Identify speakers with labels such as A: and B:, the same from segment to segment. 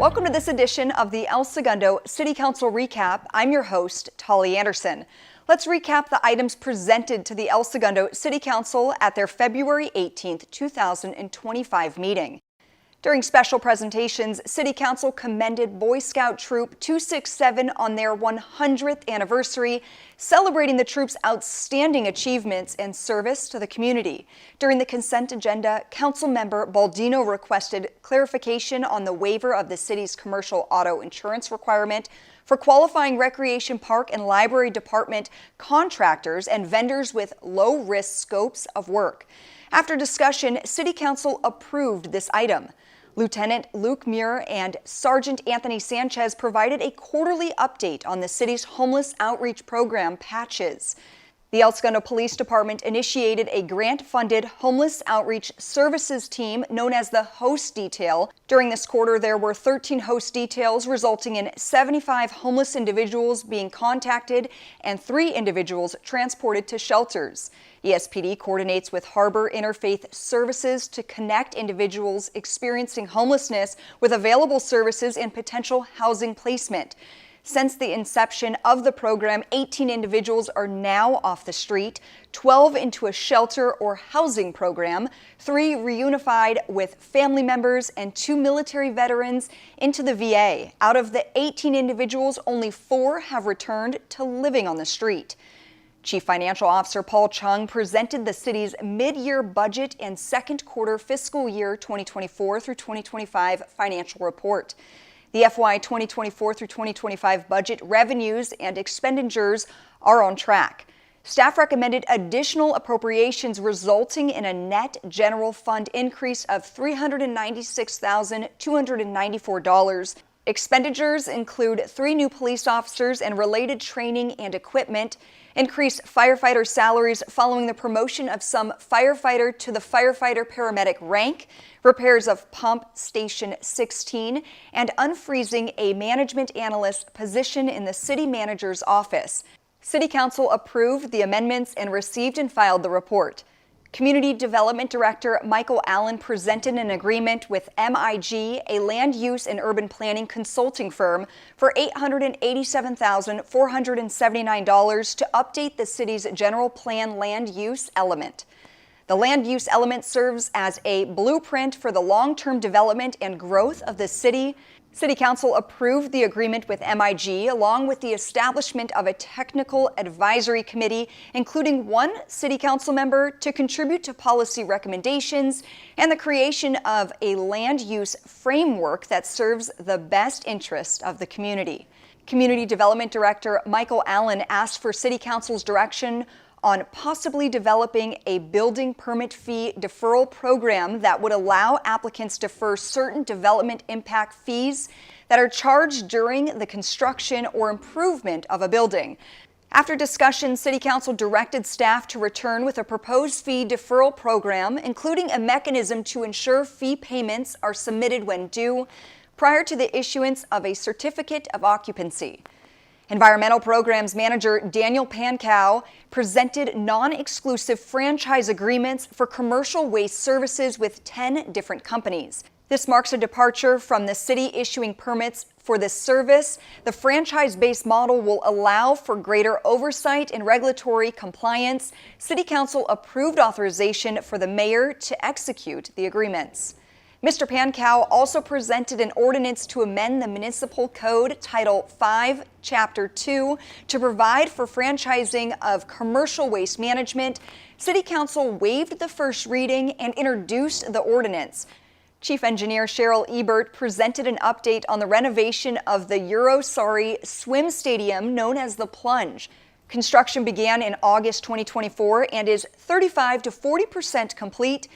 A: Welcome to this edition of the El Segundo City Council Recap. I'm your host, Tauli Anderson. Let's recap the items presented to the El Segundo City Council at their February 18, 2025 meeting. During special presentations, City Council commended Boy Scout Troop 267 on their 100th anniversary, celebrating the troop's outstanding achievements and service to the community. During the consent agenda, Councilmember Baldino requested clarification on the waiver of the city's commercial auto insurance requirement for qualifying recreation park and library department contractors and vendors with low-risk scopes of work. After discussion, City Council approved this item. Lieutenant Luke Muir and Sergeant Anthony Sanchez provided a quarterly update on the city's homeless outreach program, Patches. The El Segundo Police Department initiated a grant-funded homeless outreach services team known as the Host Detail. During this quarter, there were 13 host details, resulting in 75 homeless individuals being contacted and 3 individuals transported to shelters. ESPD coordinates with Harbor Interfaith Services to connect individuals experiencing homelessness with available services and potential housing placement. Since the inception of the program, 18 individuals are now off the street, 12 into a shelter or housing program, 3 reunified with family members, and 2 military veterans into the VA. Out of the 18 individuals, only 4 have returned to living on the street. Chief Financial Officer Paul Chung presented the city's mid-year budget and second quarter fiscal year 2024 through 2025 financial report. The FY 2024 through 2025 budget revenues and expenditures are on track. Staff recommended additional appropriations resulting in a net general fund increase of $396,294. Expenditures include 3 new police officers and related training and equipment, increased firefighter salaries following the promotion of some firefighter to the firefighter paramedic rank, repairs of pump station 16, and unfreezing a management analyst position in the city manager's office. City Council approved the amendments and received and filed the report. Community Development Director Michael Allen presented an agreement with MIG, a land use and urban planning consulting firm, for $887,479 to update the city's general plan land use element. The land use element serves as a blueprint for the long-term development and growth of the city. City Council approved the agreement with MIG, along with the establishment of a technical advisory committee, including 1 City Council member to contribute to policy recommendations, and the creation of a land use framework that serves the best interest of the community. Community Development Director Michael Allen asked for City Council's direction on possibly developing a building permit fee deferral program that would allow applicants to defer certain development impact fees that are charged during the construction or improvement of a building. After discussion, City Council directed staff to return with a proposed fee deferral program, including a mechanism to ensure fee payments are submitted when due prior to the issuance of a certificate of occupancy. Environmental Programs Manager Daniel Pankow presented non-exclusive franchise agreements for commercial waste services with 10 different companies. This marks a departure from the city issuing permits for this service. The franchise-based model will allow for greater oversight and regulatory compliance. City Council approved authorization for the mayor to execute the agreements. Mr. Pankow also presented an ordinance to amend the Municipal Code Title 5, Chapter 2 to provide for franchising of commercial waste management. City Council waived the first reading and introduced the ordinance. Chief Engineer Cheryl Ebert presented an update on the renovation of the Eurosari swim stadium known as the Plunge. Construction began in August 2024 and is 35 to 40% complete.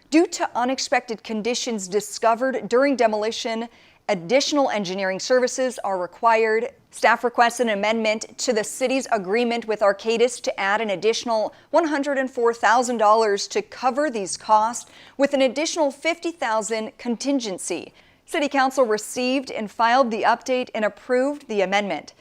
A: Due to unexpected conditions discovered during demolition, additional engineering services are required. Staff requests an amendment to the city's agreement with Arcadis to add an additional $104,000 to cover these costs, with an additional $50,000 contingency. City Council received and filed the update and approved the amendment.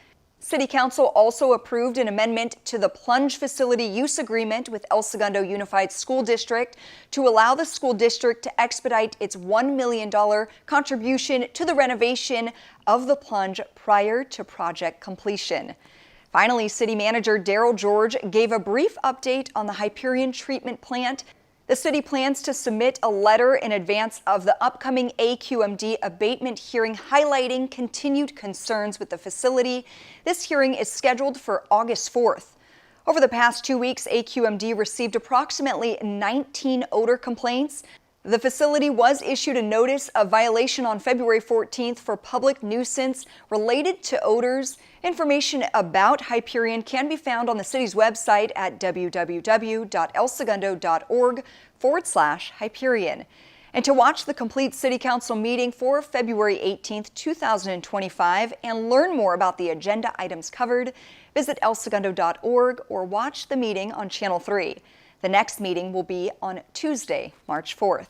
A: City Council also approved an amendment to the plunge facility use agreement with El Segundo Unified School District to allow the school district to expedite its $1 million contribution to the renovation of the plunge prior to project completion. Finally, City Manager Darrell George gave a brief update on the Hyperion treatment plant. The city plans to submit a letter in advance of the upcoming AQMD abatement hearing highlighting continued concerns with the facility. This hearing is scheduled for August 4th. Over the past 2 weeks, AQMD received approximately 19 odor complaints. The facility was issued a notice of violation on February 14th for public nuisance related to odors. Information about Hyperion can be found on the city's website at www.elsegundo.org/Hyperion. And to watch the complete City Council meeting for February 18th, 2025, and learn more about the agenda items covered, visit elsegundo.org or watch the meeting on Channel 3. The next meeting will be on Tuesday, March 4th.